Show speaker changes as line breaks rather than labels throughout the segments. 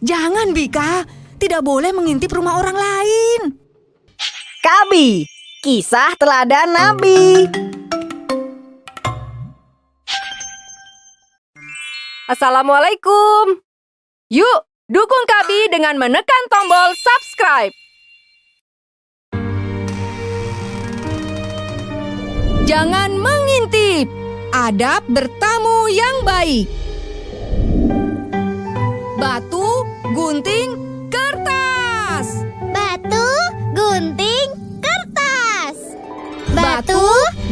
Jangan, Bika. Tidak boleh mengintip rumah orang lain.
Kabi, kisah teladan Nabi.
Assalamualaikum. Yuk, dukung Kabi dengan menekan tombol subscribe.
Jangan mengintip. Adab bertamu yang baik. Batu, gunting, kertas.
Batu, gunting, kertas.
Batu,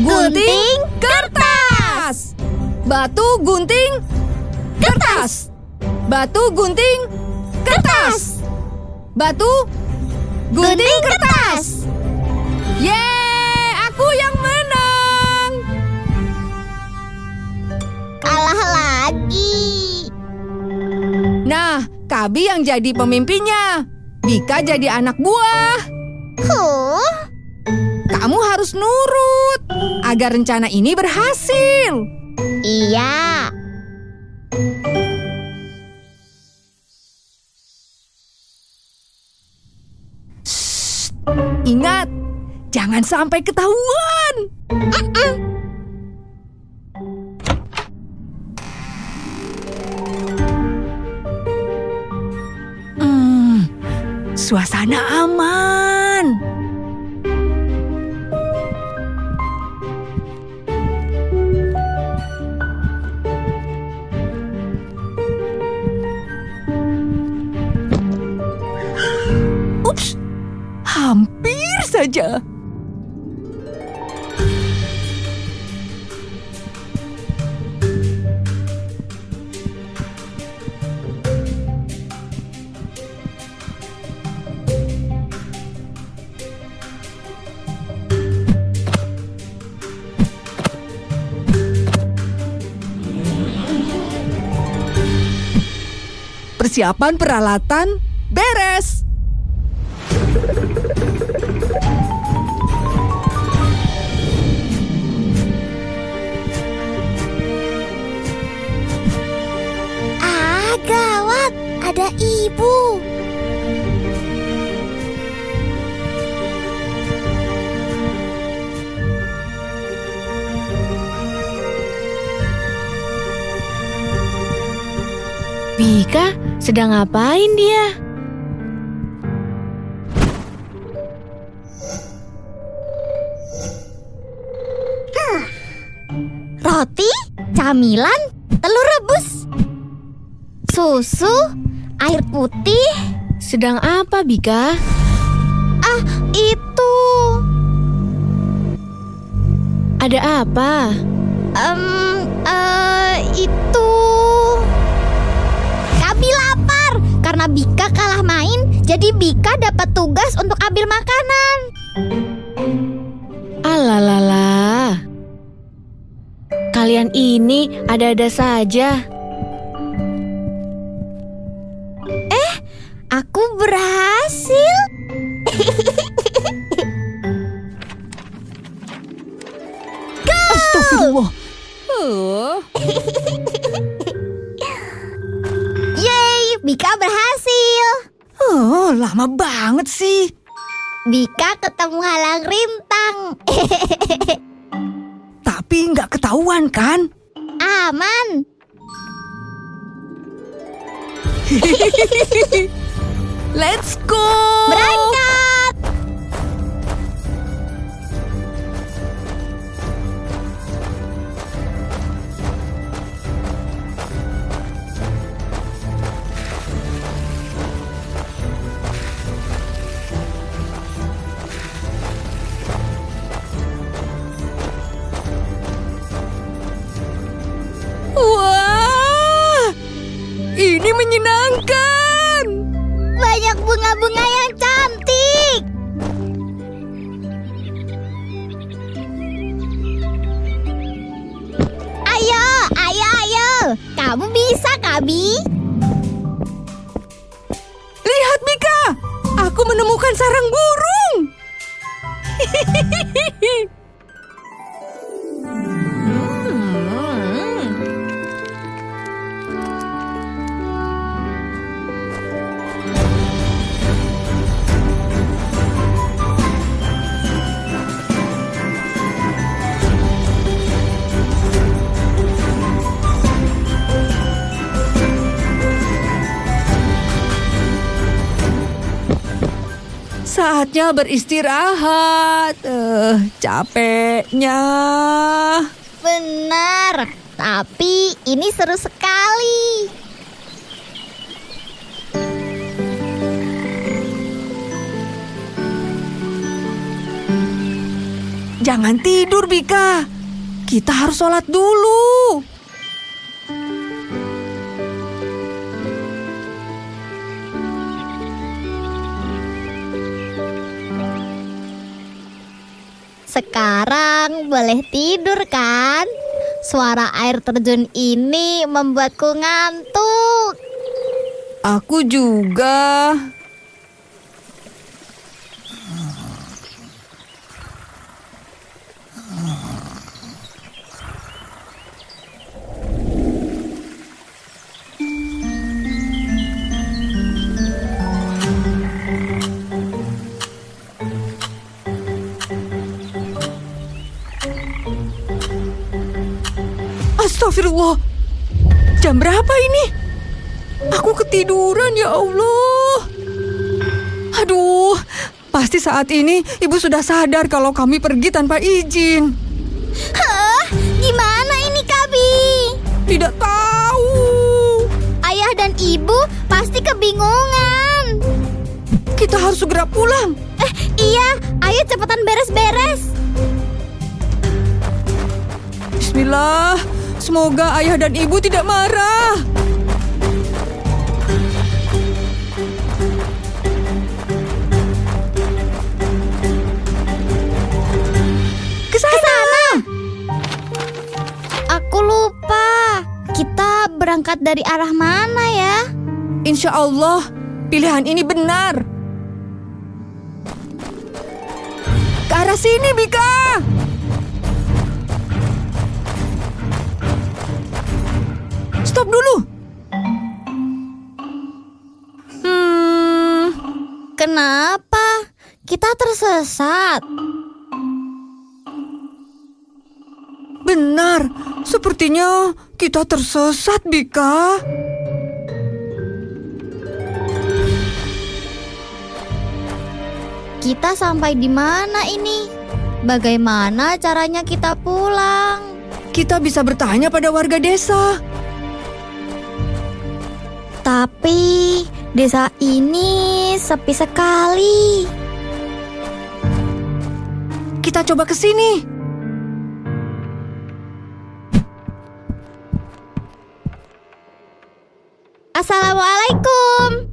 gunting, kertas. Batu, gunting, kertas. Batu, gunting, kertas. Batu, gunting, kertas. Yeay, aku yang menang.
Kalah lagi.
Nah, Kabi yang jadi pemimpinnya. Bika jadi anak buah. Kamu harus nurut agar rencana ini berhasil.
Iya.
Ingat, jangan sampai ketahuan. Suasana aman. Ups, hampir saja. Persiapan peralatan beres.
Gawat, ada ibu.
Bika, sedang ngapain dia?
Roti, camilan, telur rebus, susu, air putih.
Sedang apa, Bika?
Itu.
Ada apa?
Itu. Kabi lapar. Karena Bika kalah main, jadi Bika dapat tugas untuk ambil makanan.
Alalala. Kalian ini ada-ada saja.
Aku berhasil.
Astagfirullah.
Yeay, Bika berhasil.
Oh, lama banget sih.
Bika ketemu halang rintang.
Tapi nggak ketahuan kan?
Aman.
Let's go!
Berangkat.
Wah, ini menyenangkan.
Banyak bunga-bunga yang cantik. Ayo, ayo, ayo. Kamu bisa, Kabi.
Lihat, Bika. Aku menemukan sarang burung. Saatnya beristirahat. Capeknya.
Benar, tapi ini seru sekali.
Jangan tidur, Bika. Kita harus sholat dulu.
Sekarang boleh tidur kan? Suara air terjun ini membuatku ngantuk.
Aku juga. Astagfirullah. Jam berapa ini? Aku ketiduran, ya Allah. Aduh, pasti saat ini ibu sudah sadar kalau kami pergi tanpa izin.
Hah? Gimana ini, Kabi?
Tidak tahu.
Ayah dan ibu pasti kebingungan.
Kita harus segera pulang.
Iya, ayo cepetan beres-beres.
Bismillah. Semoga ayah dan ibu tidak marah. Ke sana.
Aku lupa. Kita berangkat dari arah mana ya?
Insya Allah, pilihan ini benar. Ke arah sini, Bika. Stop dulu.
Kenapa? Kita tersesat.
Benar, sepertinya kita tersesat, Bika.
Kita sampai di mana ini? Bagaimana caranya kita pulang?
Kita bisa bertanya pada warga desa.
Tapi desa ini sepi sekali.
Kita coba ke sini.
Assalamualaikum.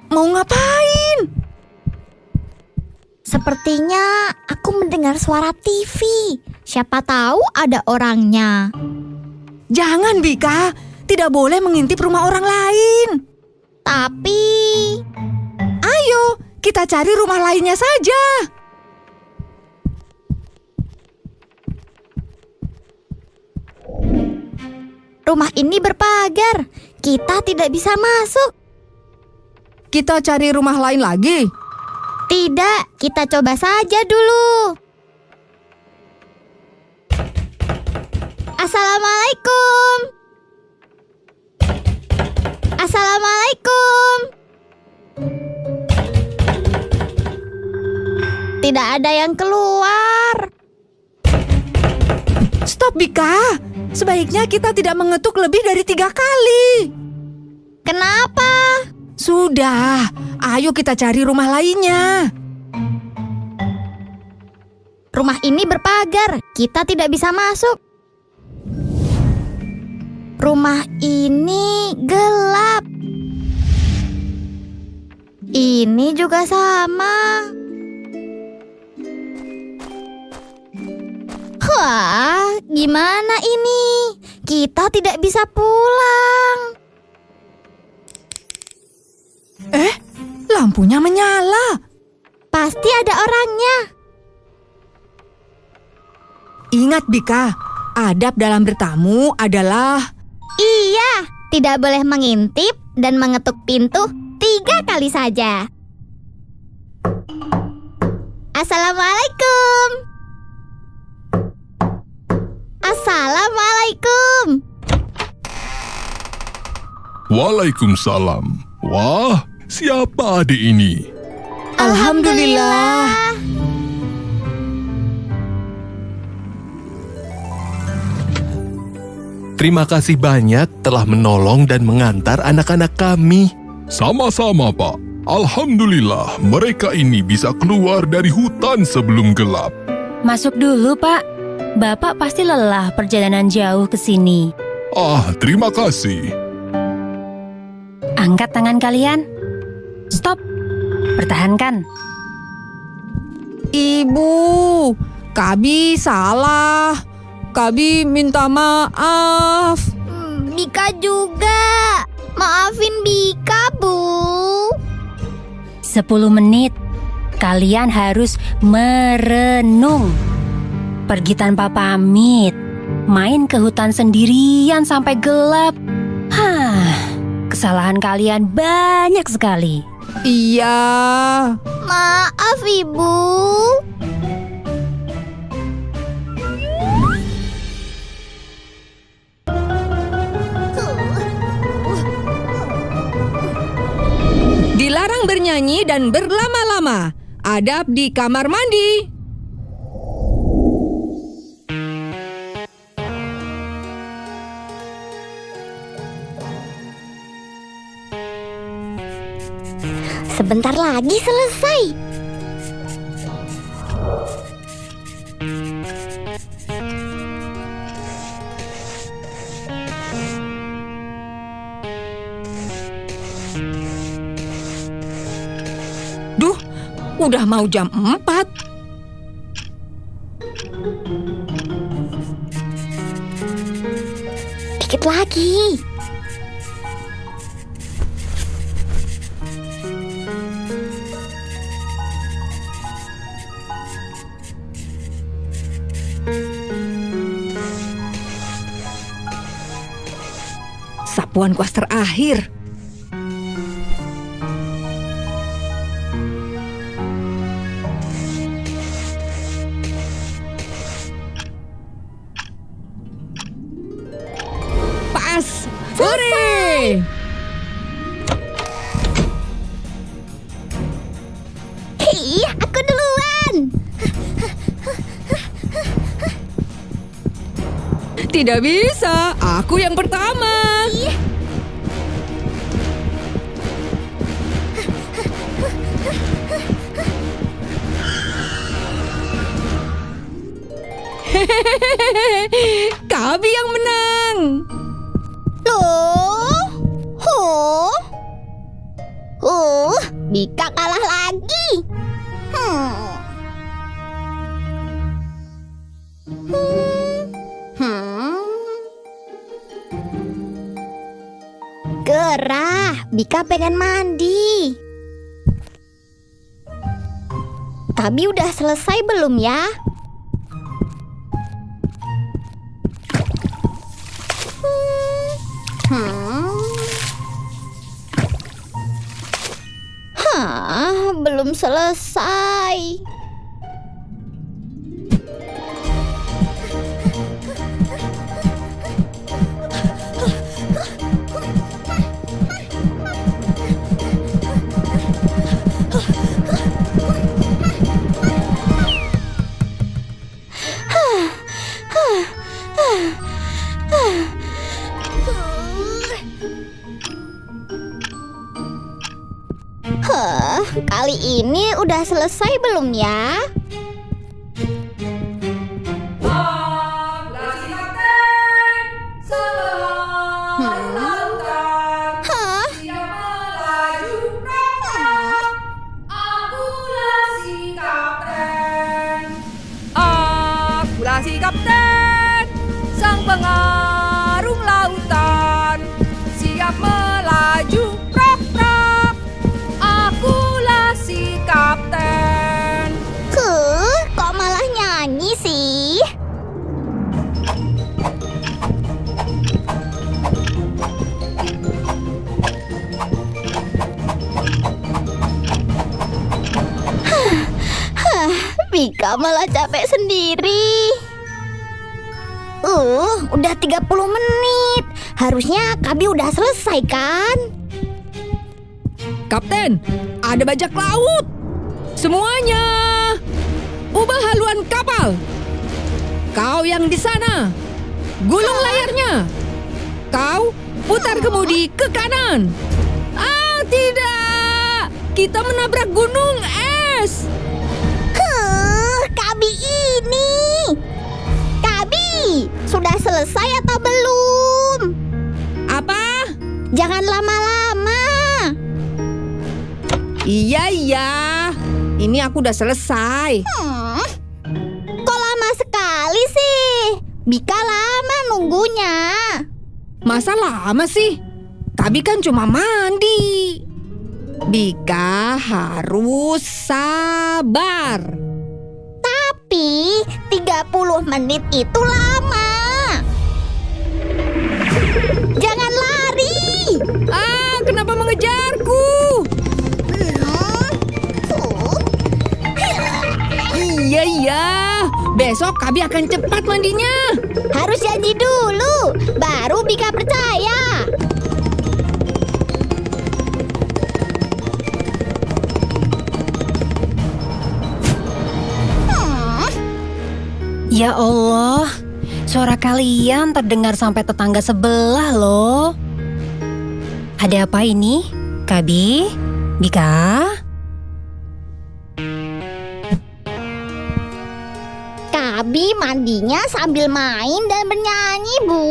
Mau ngapain?
Sepertinya aku mendengar suara TV. Siapa tahu ada orangnya.
Jangan, Bika. Tidak boleh mengintip rumah orang lain.
Tapi
Ayo, kita cari rumah lainnya saja.
rumah ini berpagar. Kita tidak bisa masuk.
Kita cari rumah lain lagi.
Tidak, kita coba saja dulu. Assalamualaikum. Assalamualaikum. Tidak ada yang keluar.
Stop, Bika. Sebaiknya kita tidak mengetuk lebih dari 3 kali.
Kenapa?
Sudah, ayo kita cari rumah lainnya.
Rumah ini berpagar. Kita tidak bisa masuk. Rumah ini gelap. Ini juga sama. Wah, gimana ini? Kita tidak bisa pulang.
Lampunya menyala.
Pasti ada orangnya.
Ingat, Bika, adab dalam bertamu adalah...
Iya, tidak boleh mengintip dan mengetuk pintu 3 kali saja. Assalamualaikum. Assalamualaikum.
Waalaikumsalam. Wah, siapa adik ini?
Alhamdulillah.
Terima kasih banyak telah menolong dan mengantar anak-anak kami.
Sama-sama, Pak. Alhamdulillah, mereka ini bisa keluar dari hutan sebelum gelap.
Masuk dulu, Pak. Bapak pasti lelah perjalanan jauh ke sini.
Ah, terima kasih.
Angkat tangan kalian. Stop. Pertahankan.
Ibu, Kabi salah. Kabi minta maaf.
Bika juga. Maafin Bika, Bu.
10 menit. Kalian harus merenung. Pergi tanpa pamit. Main ke hutan sendirian sampai gelap. Kesalahan kalian banyak sekali.
Iya.
Maaf, Ibu.
Dilarang bernyanyi dan berlama-lama. Adab di kamar mandi.
Sebentar lagi selesai.
Duh, udah mau jam 4.
Dikit lagi.
Sapuan kuas terakhir. Pas. Hore!
Hei, aku duluan.
Tidak bisa, aku yang pertama. Kabi yang menang.
Loh? Bika kalah lagi. Gerah, Bika pengen mandi. Kabi udah selesai belum ya? Belum selesai. Kali ini udah selesai belum ya?
Akulah si kapten, sang pengarung lautan, siap melaju. Akulah si kapten.
Kok malah nyanyi sih? Bika malah capek sendiri. Udah 30 menit. Harusnya Kabi udah selesai kan?
Kapten, ada bajak laut. Semuanya, ubah haluan kapal. Kau yang di sana, gulung layarnya. Kau putar kemudi ke kanan. Tidak, kita menabrak gunung es.
Kabi ini. Kabi, sudah selesai atau belum?
Apa?
Jangan lama-lama.
Iya. Ini aku udah selesai.
Kok lama sekali sih? Bika lama nunggunya.
Masa lama sih? Kabi kan cuma mandi. Bika harus sabar.
Tapi 30 menit itu lama. Jangan lari.
Kenapa mengejarku? Iya. Besok Kabi akan cepat mandinya.
Harus janji dulu, baru Bika percaya.
Ya Allah, suara kalian terdengar sampai tetangga sebelah loh. Ada apa ini? Kabi? Bika?
Kabi mandinya sambil main dan bernyanyi, Bu.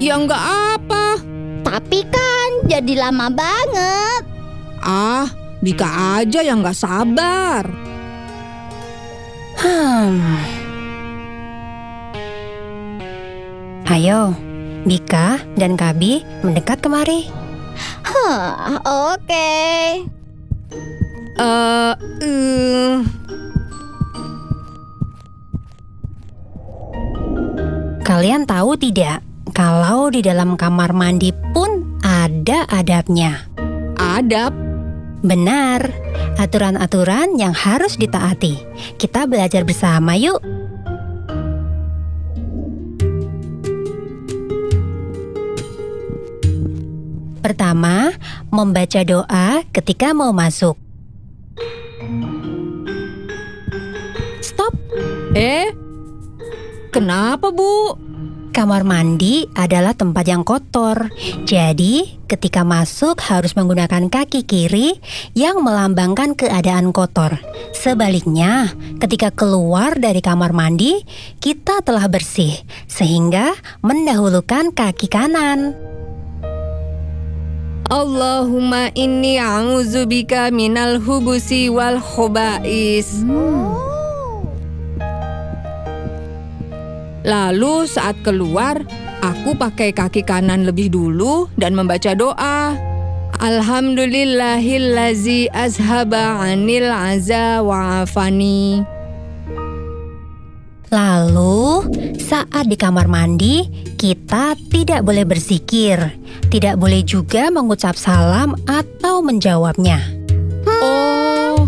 Ya nggak apa.
Tapi kan jadi lama banget.
Bika aja yang nggak sabar.
Ayo, Bika dan Kabi mendekat kemari.
Oke.
Kalian tahu tidak, kalau di dalam kamar mandi pun ada adabnya.
Adab?
Benar, aturan-aturan yang harus ditaati. Kita belajar bersama yuk. Pertama, membaca doa ketika mau masuk. Stop.
Kenapa, Bu?
Kamar mandi adalah tempat yang kotor. Jadi, ketika masuk harus menggunakan kaki kiri yang melambangkan keadaan kotor. Sebaliknya, ketika keluar dari kamar mandi, kita telah bersih, sehingga mendahulukan kaki kanan.
Allahumma inni a'udzubika minal hubusi wal khobais. Lalu saat keluar, aku pakai kaki kanan lebih dulu dan membaca doa. Alhamdulillahillazi azhaba anil aza wa'afani.
Lalu, saat di kamar mandi, kita tidak boleh berzikir. Tidak boleh juga mengucap salam atau menjawabnya.
Oh,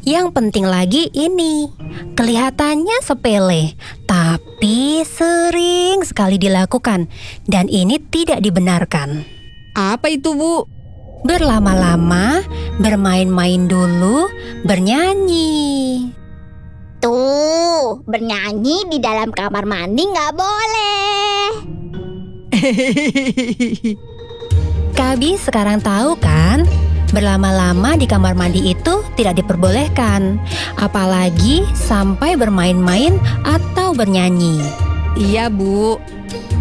Yang penting lagi ini, kelihatannya sepele, tapi sering sekali dilakukan, dan ini tidak dibenarkan.
apa itu, Bu?
Berlama-lama, bermain-main dulu, bernyanyi.
Tuh, bernyanyi di dalam kamar mandi nggak boleh.
Kabi sekarang tahu kan? Berlama-lama di kamar mandi itu tidak diperbolehkan, apalagi sampai bermain-main atau bernyanyi.
Iya, Bu.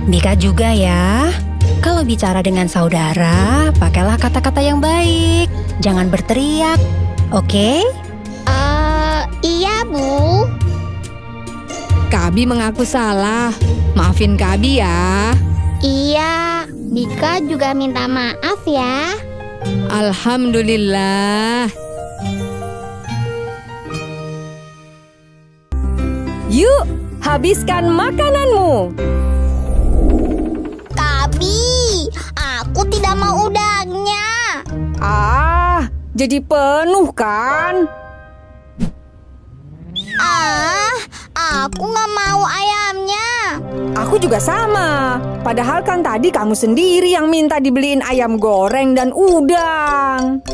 Bika juga ya. Kalau bicara dengan saudara, pakailah kata-kata yang baik. Jangan berteriak, oke?
Iya, Bu.
Kabi mengaku salah. Maafin Kabi ya.
Iya, Bika juga minta maaf ya.
Alhamdulillah.
Yuk, habiskan makananmu.
Kabi, aku tidak mau udangnya.
Jadi penuh kan?
Aku nggak mau ayamnya.
Aku juga sama. Padahal kan tadi kamu sendiri yang minta dibeliin ayam goreng dan udang.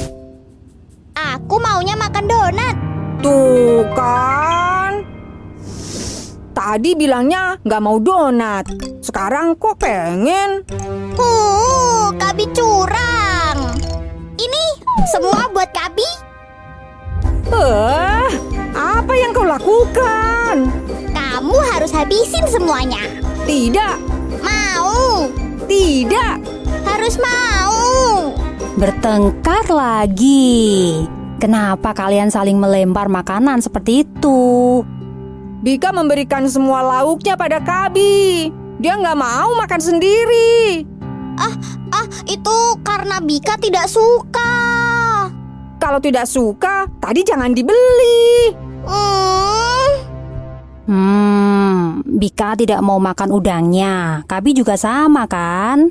Aku maunya makan donat.
Tuh kan. Tadi bilangnya nggak mau donat. Sekarang kok pengen?
Kabi curang. Ini semua buat Kabi.
Apa yang kau lakukan?
Kamu harus habisin semuanya.
Tidak,
Mau.
tidak.
Harus mau.
Bertengkar lagi. Kenapa kalian saling melempar makanan seperti itu?
Bika memberikan semua lauknya pada Kabi. Dia nggak mau makan sendiri.
Itu karena Bika tidak suka.
Kalau tidak suka, tadi jangan dibeli.
Bika tidak mau makan udangnya. Kabi juga sama kan?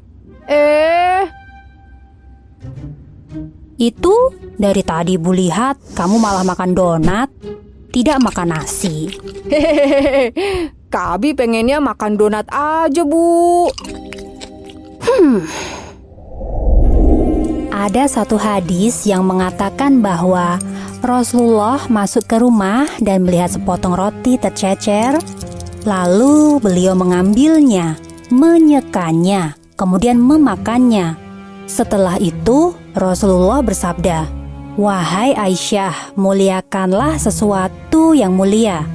Itu dari tadi Bu lihat kamu malah makan donat, tidak makan nasi.
Hehehe. Kabi pengennya makan donat aja, Bu.
Ada satu hadis yang mengatakan bahwa Rasulullah masuk ke rumah dan melihat sepotong roti tercecer. Lalu beliau mengambilnya, menyekannya, kemudian memakannya. Setelah itu Rasulullah bersabda, "Wahai Aisyah, muliakanlah sesuatu yang mulia.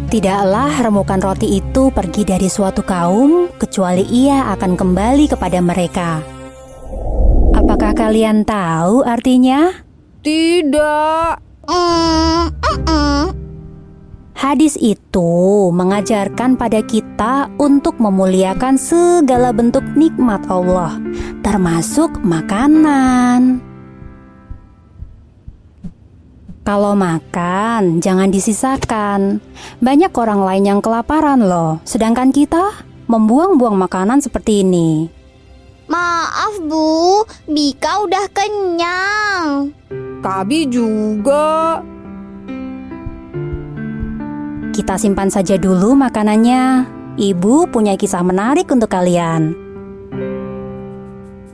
Tidaklah remukan roti itu pergi dari suatu kaum, kecuali ia akan kembali kepada mereka." Apakah kalian tahu artinya?
Tidak.
Hadis itu mengajarkan pada kita untuk memuliakan segala bentuk nikmat Allah, termasuk makanan. Kalau makan, jangan disisakan. Banyak orang lain yang kelaparan loh, sedangkan kita membuang-buang makanan seperti ini.
Maaf Bu, Bika udah kenyang.
Kabi juga.
Kita simpan saja dulu makanannya. Ibu punya kisah menarik untuk kalian.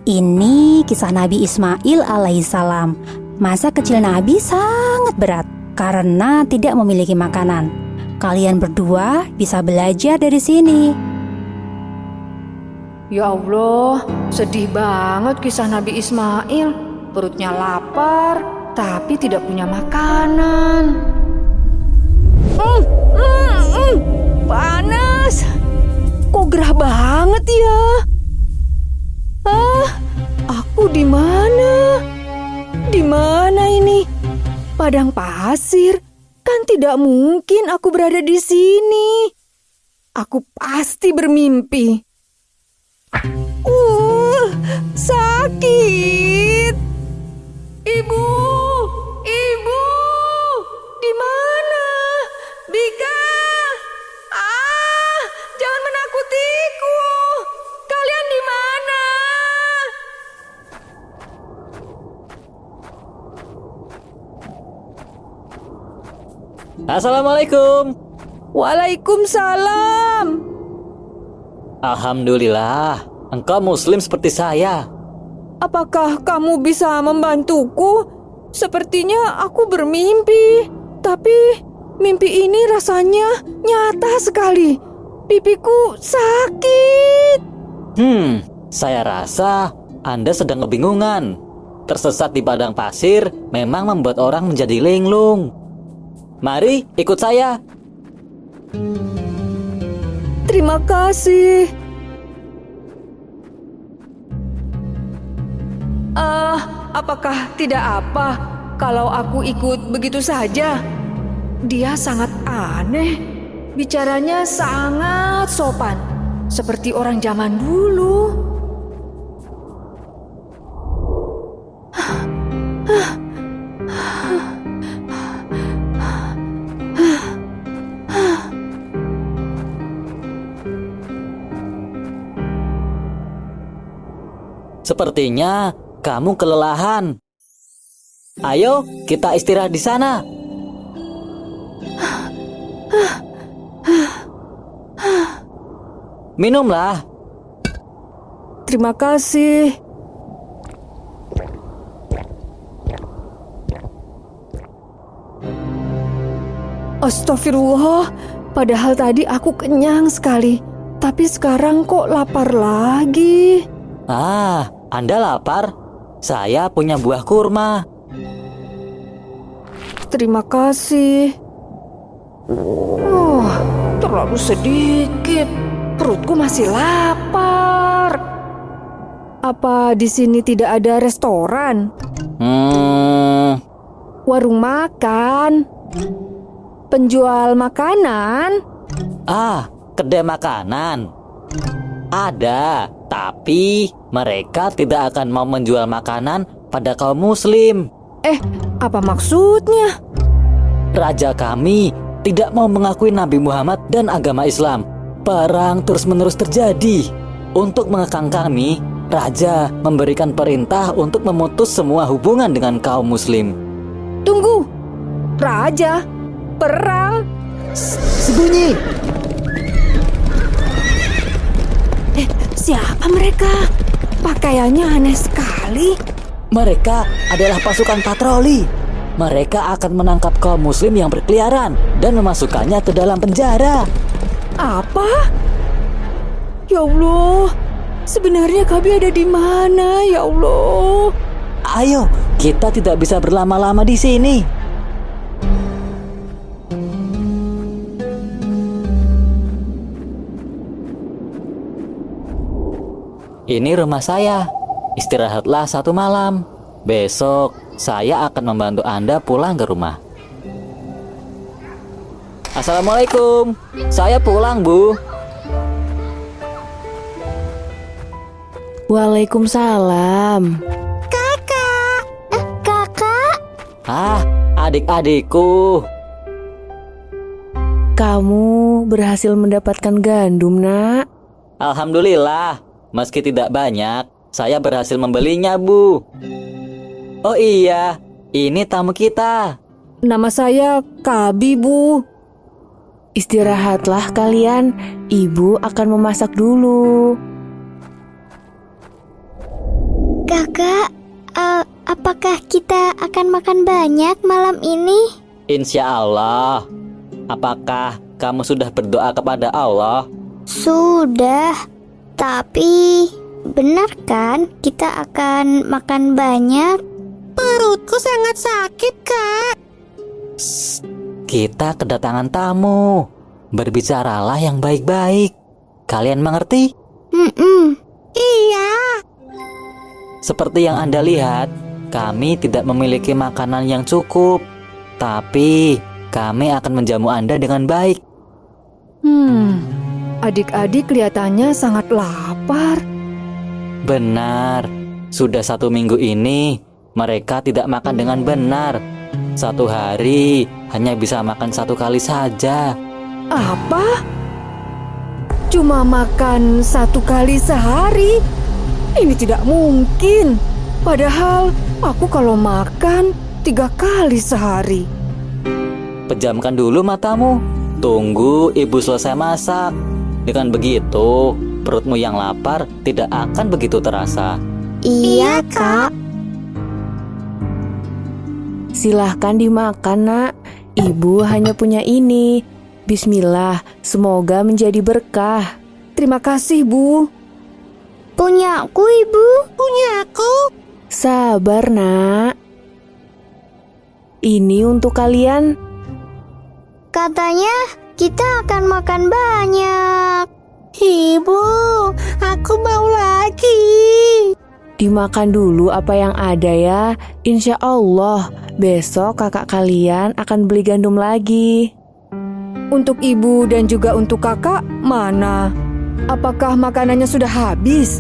Ini kisah Nabi Ismail alaihissalam. Masa kecil Nabi sangat berat karena tidak memiliki makanan. Kalian berdua bisa belajar dari sini.
Ya Allah, sedih banget kisah Nabi Ismail. Perutnya lapar, tapi tidak punya makanan. Panas. Kok gerah banget ya? Aku di mana? Di mana ini? Padang pasir. Kan tidak mungkin aku berada di sini. Aku pasti bermimpi. Sakit. Ibu, ibu, di mana? Bika, jangan menakutiku. Kalian di mana?
Assalamualaikum.
Waalaikumsalam.
Alhamdulillah, engkau muslim seperti saya.
Apakah kamu bisa membantuku? Sepertinya aku bermimpi, tapi mimpi ini rasanya nyata sekali. Pipiku sakit.
Saya rasa Anda sedang kebingungan. Tersesat di padang pasir memang membuat orang menjadi linglung. Mari ikut saya.
Terima kasih. Apakah tidak apa kalau aku ikut begitu saja? Dia sangat aneh. Bicaranya sangat sopan, seperti orang zaman dulu.
Sepertinya kamu kelelahan. Ayo, kita istirahat di sana. minumlah.
Terima kasih. Astagfirullah, padahal tadi aku kenyang sekali. Tapi sekarang kok lapar lagi.
Ah, Anda lapar? Saya punya buah kurma.
Terima kasih. Terlalu sedikit. Perutku masih lapar. Apa di sini tidak ada restoran? Warung makan? Penjual makanan?
Kedai makanan. Ada, tapi mereka tidak akan mau menjual makanan pada kaum muslim.
Apa maksudnya?
Raja kami tidak mau mengakui Nabi Muhammad dan agama Islam. Perang terus-menerus terjadi. Untuk mengekang kami, Raja memberikan perintah untuk memutus semua hubungan dengan kaum muslim.
Tunggu, Raja, perang?
Sembunyi!
Siapa mereka? Pakaiannya aneh sekali.
Mereka adalah pasukan patroli. Mereka akan menangkap kaum muslim yang berkeliaran dan memasukkannya ke dalam penjara.
Apa? Ya Allah, sebenarnya kami ada di mana, ya Allah?
Ayo, kita tidak bisa berlama-lama di sini. Ini rumah saya. Istirahatlah 1 malam. Besok saya akan membantu Anda pulang ke rumah. Assalamualaikum. Saya pulang, Bu.
Waalaikumsalam.
Kakak.
Adik-adikku.
Kamu berhasil mendapatkan gandum, Nak?
Alhamdulillah. Meski tidak banyak, saya berhasil membelinya, Bu. Oh iya, ini tamu kita.
Nama saya Kabi, Bu.
Istirahatlah kalian, Ibu akan memasak dulu.
Kakak, apakah kita akan makan banyak malam ini?
Insya Allah. Apakah kamu sudah berdoa kepada Allah?
Sudah. Tapi, benar kan kita akan makan banyak? Perutku sangat sakit, Kak.
Kita kedatangan tamu. Berbicaralah yang baik-baik. Kalian mengerti?
Iya.
Seperti yang Anda lihat, kami tidak memiliki makanan yang cukup. Tapi, kami akan menjamu Anda dengan baik.
Adik-adik kelihatannya sangat lapar.
Benar. Sudah 1 minggu ini, mereka tidak makan dengan benar. 1 hari hanya bisa makan 1 kali saja.
Apa? Cuma makan 1 kali sehari? Ini tidak mungkin. Padahal aku kalau makan 3 kali sehari.
Pejamkan dulu matamu. Tunggu ibu selesai masak. Dengan begitu, perutmu yang lapar tidak akan begitu terasa.
Iya, Kak.
Silahkan dimakan, Nak. Ibu hanya punya ini. Bismillah, semoga menjadi berkah.
Terima kasih, Bu.
Punyaku, Ibu. Punyaku.
Sabar, Nak. Ini untuk kalian.
Katanya kita akan makan banyak. Ibu, aku mau lagi.
Dimakan dulu apa yang ada ya. Insya Allah, besok kakak kalian akan beli gandum lagi.
Untuk ibu dan juga untuk kakak, mana? Apakah makanannya sudah habis?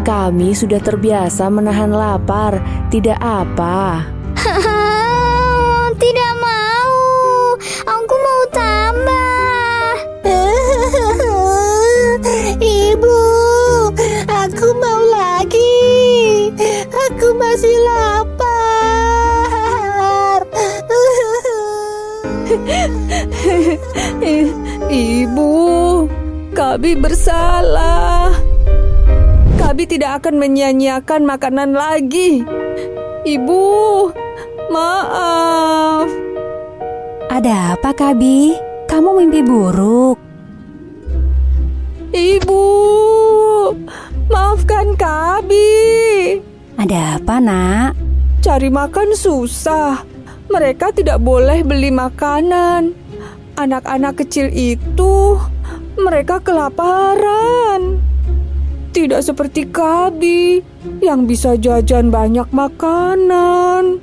Kami sudah terbiasa menahan lapar, tidak apa.
Tidak mau. Aku mau tambah. Ibu, aku mau lagi. Aku masih lapar.
Ibu, Kabi bersalah. Kabi tidak akan menyia-nyiakan makanan lagi. Ibu, maaf.
Ada apa, Kabi? Kamu mimpi buruk?
Ibu, maafkan Kabi.
Ada apa, Nak?
Cari makan susah. Mereka tidak boleh beli makanan. Anak-anak kecil itu, mereka kelaparan. Tidak seperti Kabi yang bisa jajan banyak makanan.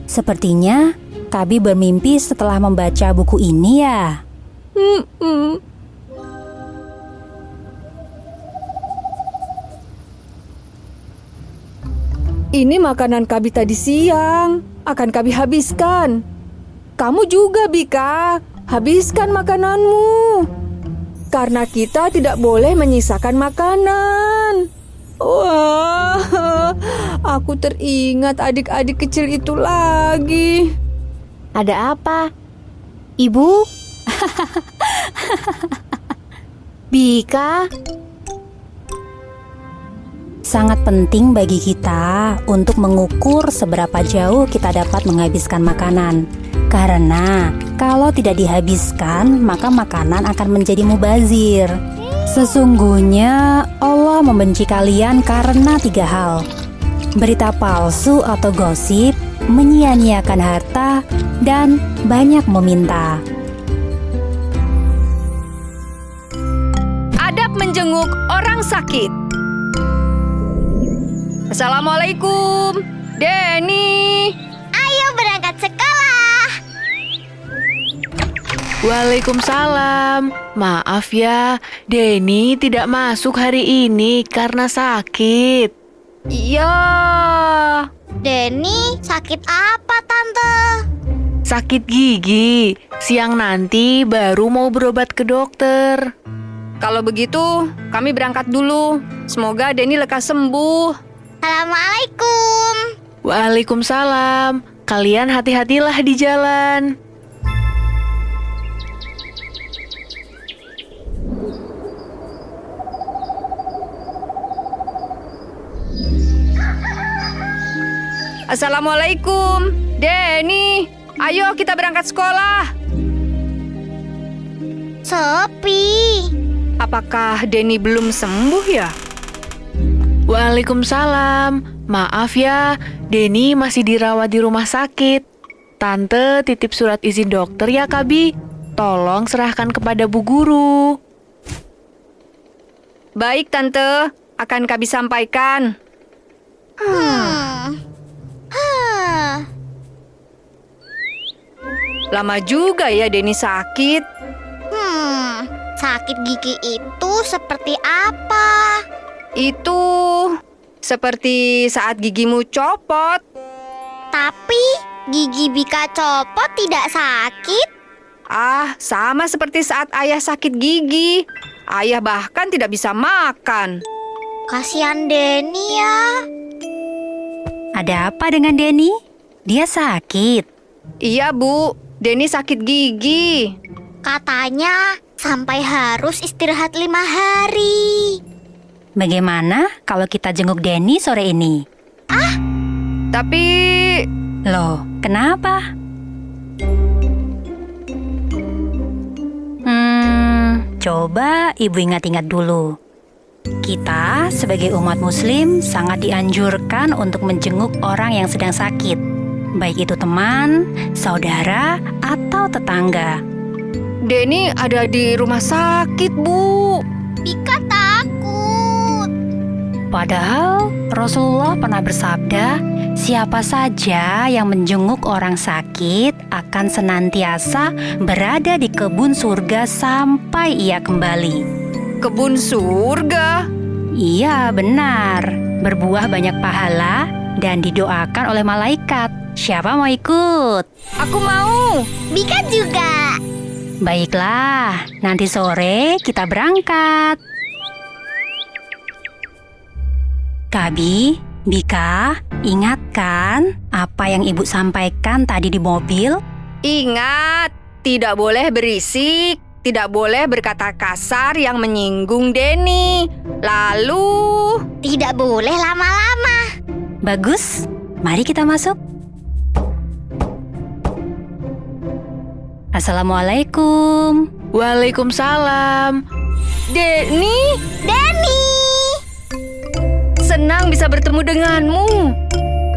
Sepertinya Kabi bermimpi setelah membaca buku ini ya.
Ini makanan Kabi tadi siang. Akan Kabi habiskan. Kamu juga, Bika. Habiskan makananmu. Karena kita tidak boleh menyisakan makanan. Wah, aku teringat adik-adik kecil itu lagi.
Ada apa? Ibu? Bika?
Sangat penting bagi kita untuk mengukur seberapa jauh kita dapat menghabiskan makanan. Karena kalau tidak dihabiskan, maka makanan akan menjadi mubazir. Sesungguhnya Allah membenci kalian karena 3 hal. Berita palsu atau gosip, menyia-nyiakan harta, dan banyak meminta.
Adab menjenguk orang sakit. Assalamualaikum, Denny.
Ayo berangkat sekolah.
Waalaikumsalam. Maaf ya, Denny tidak masuk hari ini karena sakit.
Iya.
Denny sakit apa, Tante?
Sakit gigi. Siang nanti baru mau berobat ke dokter.
Kalau begitu, kami berangkat dulu. Semoga Denny lekas sembuh.
Assalamualaikum.
Waalaikumsalam. Kalian hati-hatilah di jalan.
Assalamualaikum, Denny. Ayo kita berangkat sekolah.
Sepi.
Apakah Denny belum sembuh ya?
Waalaikumsalam. Maaf ya, Denny masih dirawat di rumah sakit. Tante titip surat izin dokter ya, Kabi. Tolong serahkan kepada Bu Guru.
Baik, Tante. Akan Kabi sampaikan. Lama juga ya Denny sakit.
Sakit gigi itu seperti apa?
Itu seperti saat gigimu copot.
Tapi gigi Bika copot tidak sakit.
Ah, sama seperti saat ayah sakit gigi. Ayah bahkan tidak bisa makan.
Kasihan Denny ya.
Ada apa dengan Denny? Dia sakit.
Iya, Bu. Denny sakit gigi.
Katanya sampai harus istirahat 5 hari.
Bagaimana kalau kita jenguk Denny sore ini?
Tapi
Loh, kenapa? Coba ibu ingat-ingat dulu. Kita sebagai umat muslim sangat dianjurkan untuk menjenguk orang yang sedang sakit. Baik itu teman, saudara, atau tetangga.
Denny ada di rumah sakit, Bu.
Bika takut.
Padahal Rasulullah pernah bersabda, siapa saja yang menjenguk orang sakit akan senantiasa berada di kebun surga sampai ia kembali.
Kebun surga.
Iya, benar. Berbuah banyak pahala dan didoakan oleh malaikat. Siapa mau ikut?
Aku mau.
Bika juga.
Baiklah, nanti sore kita berangkat. Kabi, Bika, ingatkan apa yang ibu sampaikan tadi di mobil?
Ingat, tidak boleh berisik. tidak boleh berkata kasar yang menyinggung Denny. Lalu...
Tidak boleh lama-lama.
Bagus, mari kita masuk. Assalamualaikum.
Waalaikumsalam.
Denny,
Denny!
senang bisa bertemu denganmu.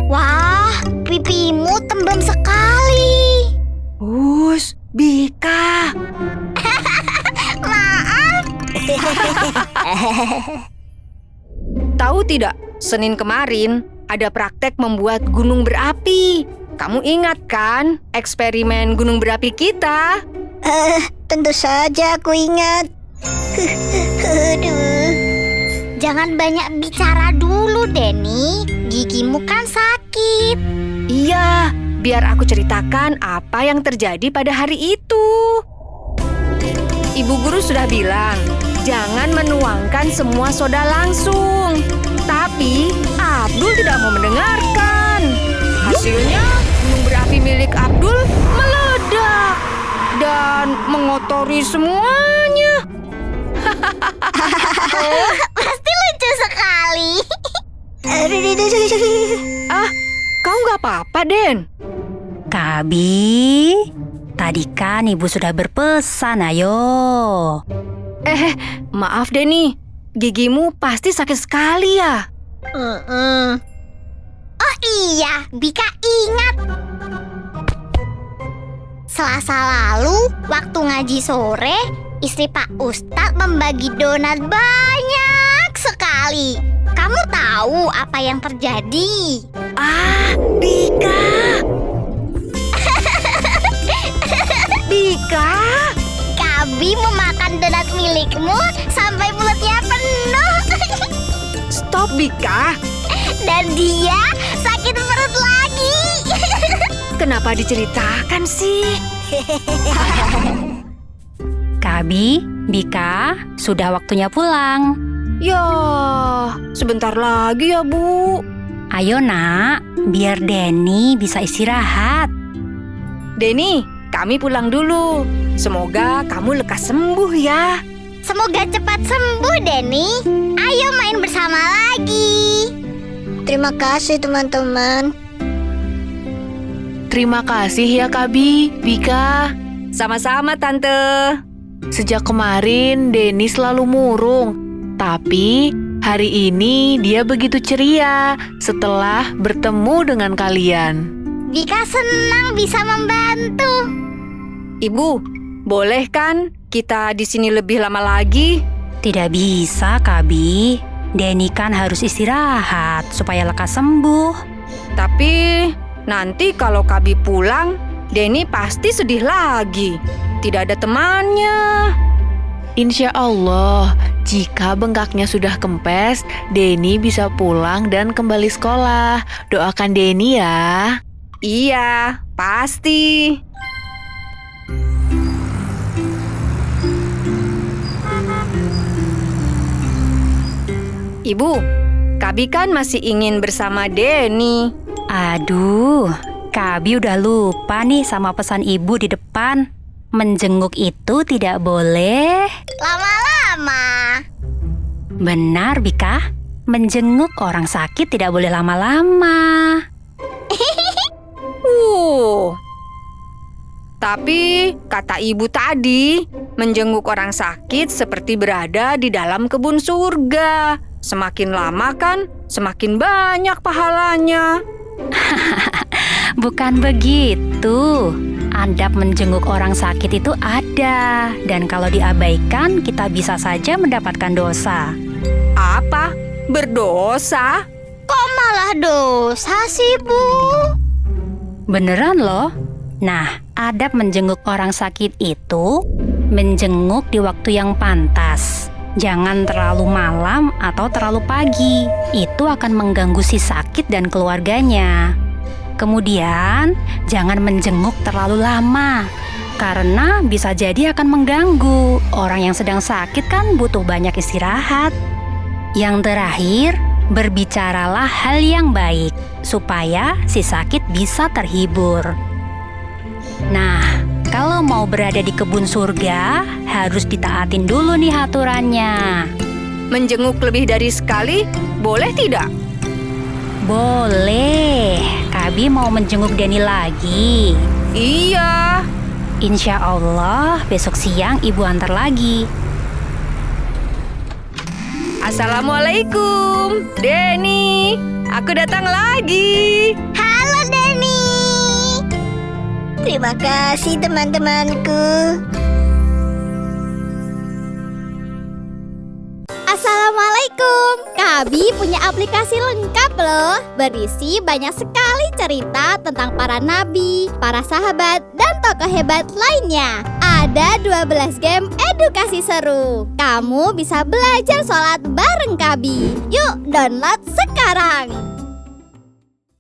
Wah, pipimu tembem sekali.
Us, Bika.
Maaf.
Tahu tidak, Senin kemarin ada praktek membuat gunung berapi. Kamu ingat kan eksperimen gunung berapi kita?
Tentu saja aku ingat. Aduh. Jangan banyak bicara dulu, Denny. Gigimu kan sakit.
Iya, biar aku ceritakan apa yang terjadi pada hari itu. Ibu guru sudah bilang, jangan menuangkan semua soda langsung. Tapi Abdul tidak mau mendengarkan. Hasilnya, gunung berapi milik Abdul meledak dan mengotori semuanya.
Pasti lucu sekali.
Ah, kau nggak apa-apa, Den?
Kabi, tadi kan ibu sudah berpesan, ayo.
Maaf Denny, gigimu pasti sakit sekali ya.
Oh iya, Bika ingat. Selasa lalu, waktu ngaji sore, istri Pak Ustadz membagi donat banyak sekali. Kamu tahu apa yang terjadi?
Ah, Bika! Bika!
Kabi memakan donat milikmu sampai mulutnya penuh.
Stop, Bika!
Dan dia sakit perut lagi.
Kenapa diceritakan sih?
Kabi, Bika, sudah waktunya pulang.
Ya, sebentar lagi ya, Bu.
Ayo nak, biar Denny bisa istirahat.
Denny, kami pulang dulu. Semoga kamu lekas sembuh ya.
Semoga cepat sembuh, Denny. Ayo main bersama lagi. Terima kasih, teman-teman.
Terima kasih ya Kabi, Bika.
Sama-sama, Tante.
Sejak kemarin Denny selalu murung, tapi hari ini dia begitu ceria setelah bertemu dengan kalian.
Bika senang bisa membantu.
Ibu, boleh kan kita di sini lebih lama lagi?
Tidak bisa, Kabi. Denny kan harus istirahat supaya lekas sembuh.
Tapi nanti kalau Kabi pulang, Denny pasti sedih lagi. Tidak ada temannya.
Insya Allah, jika bengkaknya sudah kempes, Denny bisa pulang dan kembali sekolah. Doakan Denny ya.
Iya, pasti. Ibu, Kabi kan masih ingin bersama Denny.
Aduh, Kabi udah lupa nih sama pesan ibu di depan. Menjenguk itu tidak boleh.
Lama-lama.
Benar, Bika. Menjenguk orang sakit tidak boleh lama-lama.
Tapi kata ibu tadi, menjenguk orang sakit seperti berada di dalam kebun surga. Semakin lama kan, semakin banyak pahalanya.
Bukan begitu. Adab menjenguk orang sakit itu ada. Dan kalau diabaikan, kita bisa saja mendapatkan dosa.
Apa? Berdosa?
Kok malah dosa sih, Bu?
Beneran loh. Nah, adab menjenguk orang sakit itu menjenguk di waktu yang pantas. Jangan terlalu malam atau terlalu pagi. Itu akan mengganggu si sakit dan keluarganya. Kemudian, jangan menjenguk terlalu lama. Karena bisa jadi akan mengganggu. Orang yang sedang sakit kan butuh banyak istirahat. Yang terakhir, berbicaralah hal yang baik supaya si sakit bisa terhibur. Nah, Kalau mau berada di kebun surga, harus ditaatin dulu nih aturannya.
Menjenguk lebih dari sekali, boleh tidak?
Boleh. Kabi mau menjenguk Denny lagi.
Iya.
Insya Allah besok siang ibu antar lagi.
Assalamualaikum, Denny. Aku datang lagi.
Halo Denny. Terima kasih teman-temanku. Assalamualaikum. Kabi punya aplikasi lengkap loh. Berisi banyak sekali cerita tentang para nabi, para sahabat, dan tokoh hebat lainnya. Ada 12 game edukasi seru. Kamu bisa belajar sholat bareng Kabi. Yuk download sekarang.